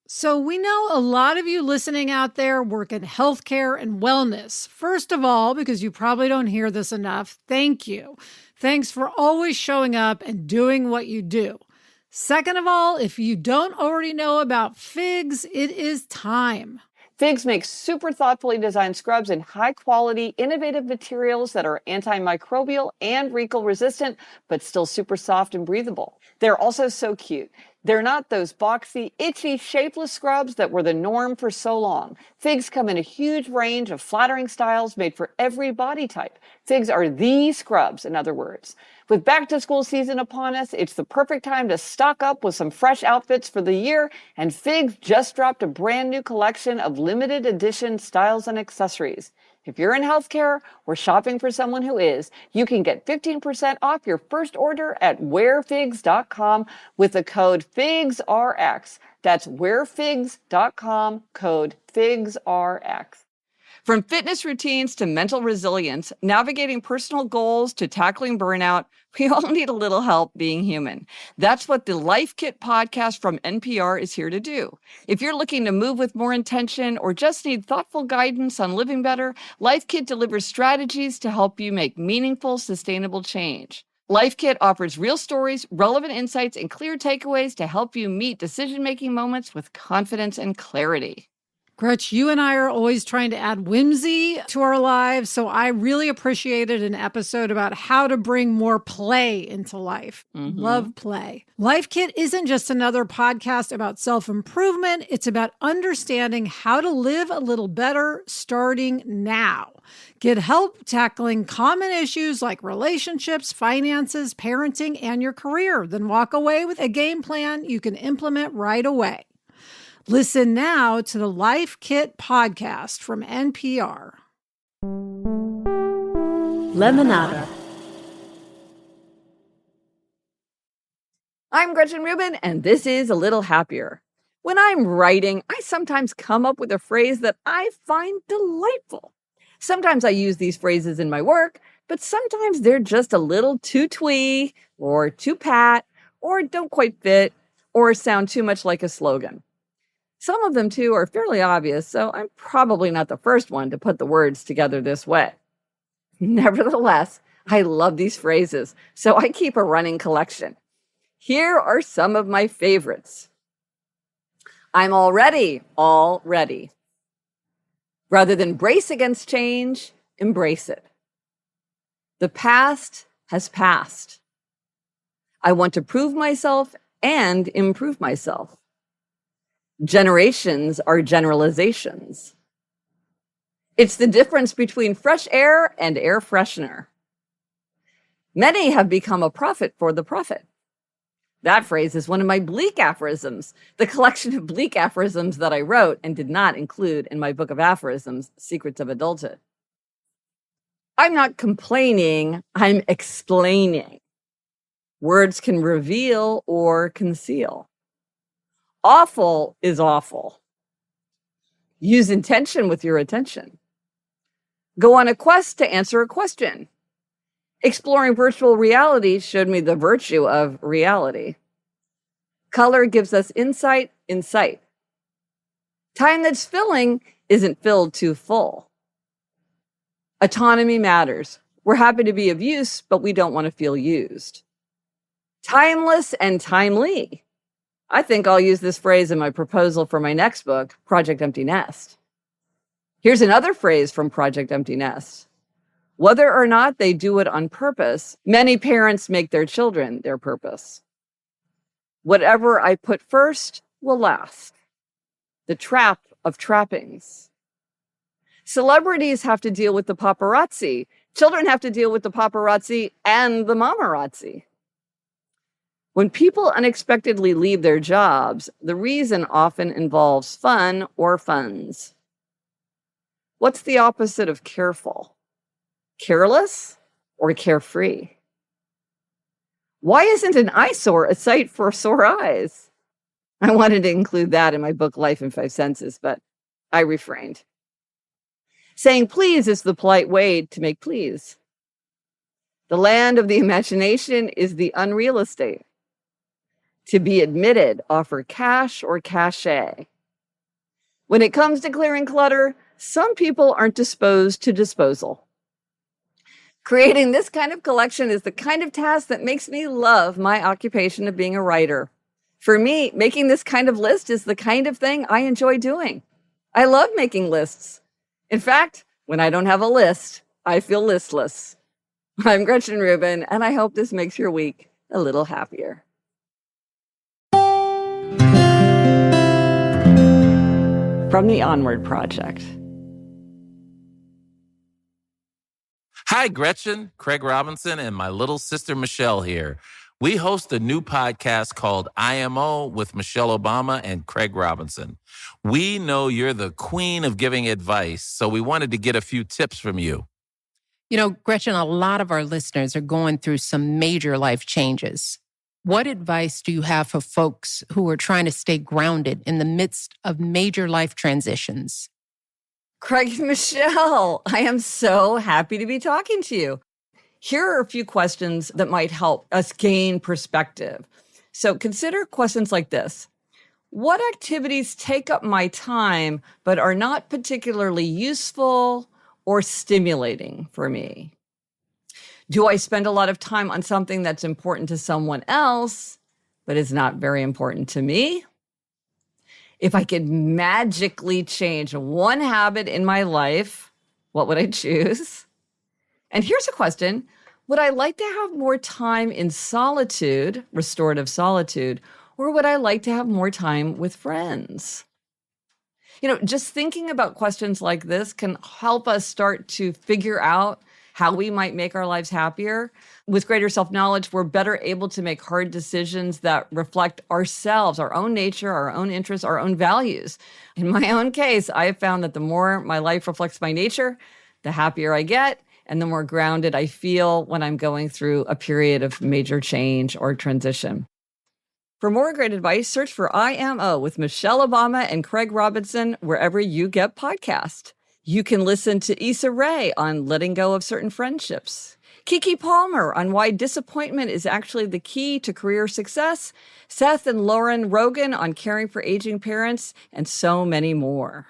So we know a lot of you listening out there work in healthcare and wellness. First of all, because you probably don't hear this enough, thank you. Thanks for always showing up and doing what you do. Second of all, if you don't already know about Figs, it is time. Figs makes super thoughtfully designed scrubs in high-quality, innovative materials that are antimicrobial and wrinkle resistant, but still super soft and breathable. They're also so cute. They're not those boxy, itchy, shapeless scrubs that were the norm for so long. Figs come in a huge range of flattering styles made for every body type. Figs are the scrubs, in other words. With back-to-school season upon us, it's the perfect time to stock up with some fresh outfits for the year, and Figs just dropped a brand new collection of limited edition styles and accessories. If you're in healthcare or shopping for someone who is, you can get 15% off your first order at wearfigs.com with the code FIGSRX. That's wearfigs.com, code FIGSRX. From fitness routines to mental resilience, navigating personal goals to tackling burnout, we all need a little help being human. That's what the Life Kit podcast from NPR is here to do. If you're looking to move with more intention or just need thoughtful guidance on living better, Life Kit delivers strategies to help you make meaningful, sustainable change. Life Kit offers real stories, relevant insights, and clear takeaways to help you meet decision-making moments with confidence and clarity. Gretch, you and I are always trying to add whimsy to our lives, so I really appreciated an episode about how to bring more play into life. Love play. Life Kit isn't just another podcast about self-improvement. It's about understanding how to live a little better starting now. Get help tackling common issues like relationships, finances, parenting, and your career. Then walk away with a game plan you can implement right away. Listen now to the Life Kit podcast from NPR. Lemonada. I'm Gretchen Rubin, and this is A Little Happier. When I'm writing, I sometimes come up with a phrase that I find delightful. Sometimes I use these phrases in my work, but sometimes they're just a little too twee, or too pat, or don't quite fit, or sound too much like a slogan. Some of them, too, are fairly obvious, so I'm probably not the first one to put the words together this way. Nevertheless, I love these phrases, so I keep a running collection. Here are some of my favorites. I'm already all ready. Rather than brace against change, embrace it. The past has passed. I want to prove myself and improve myself. Generations are generalizations. It's the difference between fresh air and air freshener. Many have become a prophet for the prophet. That phrase is one of my bleak aphorisms, the collection of bleak aphorisms that I wrote and did not include in my book of aphorisms, Secrets of Adulthood. I'm not complaining, I'm explaining. Words can reveal or conceal. Awful is awful. Use intention with your attention. Go on a quest to answer a question. Exploring virtual reality showed me the virtue of reality. Color gives us insight in sight. Time that's filling isn't filled too full. Autonomy matters. We're happy to be of use, but we don't want to feel used. Timeless and timely. I think I'll use this phrase in my proposal for my next book, Project Empty Nest. Here's another phrase from Project Empty Nest. Whether or not they do it on purpose, many parents make their children their purpose. Whatever I put first will last. The trap of trappings. Celebrities have to deal with the paparazzi. Children have to deal with the paparazzi and the mamarazzi. When people unexpectedly leave their jobs, the reason often involves fun or funds. What's the opposite of careful? Careless or carefree? Why isn't an eyesore a sight for sore eyes? I wanted to include that in my book, Life in 5 Senses, but I refrained. Saying please is the polite way to make please. The land of the imagination is the unreal estate. To be admitted, offer cash or cachet. When it comes to clearing clutter, some people aren't disposed to disposal. Creating this kind of collection is the kind of task that makes me love my occupation of being a writer. For me, making this kind of list is the kind of thing I enjoy doing. I love making lists. In fact, when I don't have a list, I feel listless. I'm Gretchen Rubin, and I hope this makes your week a little happier. From the Onward Project. Hi, Gretchen, Craig Robinson, and my little sister Michelle here. We host a new podcast called IMO with Michelle Obama and Craig Robinson. We know you're the queen of giving advice, so we wanted to get a few tips from you. You know, Gretchen, a lot of our listeners are going through some major life changes. What advice do you have for folks who are trying to stay grounded in the midst of major life transitions? Craig and Michelle, I am so happy to be talking to you. Here are a few questions that might help us gain perspective. So consider questions like this. What activities take up my time but are not particularly useful or stimulating for me? Do I spend a lot of time on something that's important to someone else, but is not very important to me? If I could magically change one habit in my life, what would I choose? And here's a question. Would I like to have more time in solitude, restorative solitude, or would I like to have more time with friends? You know, just thinking about questions like this can help us start to figure out how we might make our lives happier. With greater self-knowledge, we're better able to make hard decisions that reflect ourselves, our own nature, our own interests, our own values. In my own case, I have found that the more my life reflects my nature, the happier I get, and the more grounded I feel when I'm going through a period of major change or transition. For more great advice, search for IMO with Michelle Obama and Craig Robinson wherever you get podcasts. You can listen to Issa Rae on letting go of certain friendships, Kiki Palmer on why disappointment is actually the key to career success, Seth and Lauren Rogan on caring for aging parents, and so many more.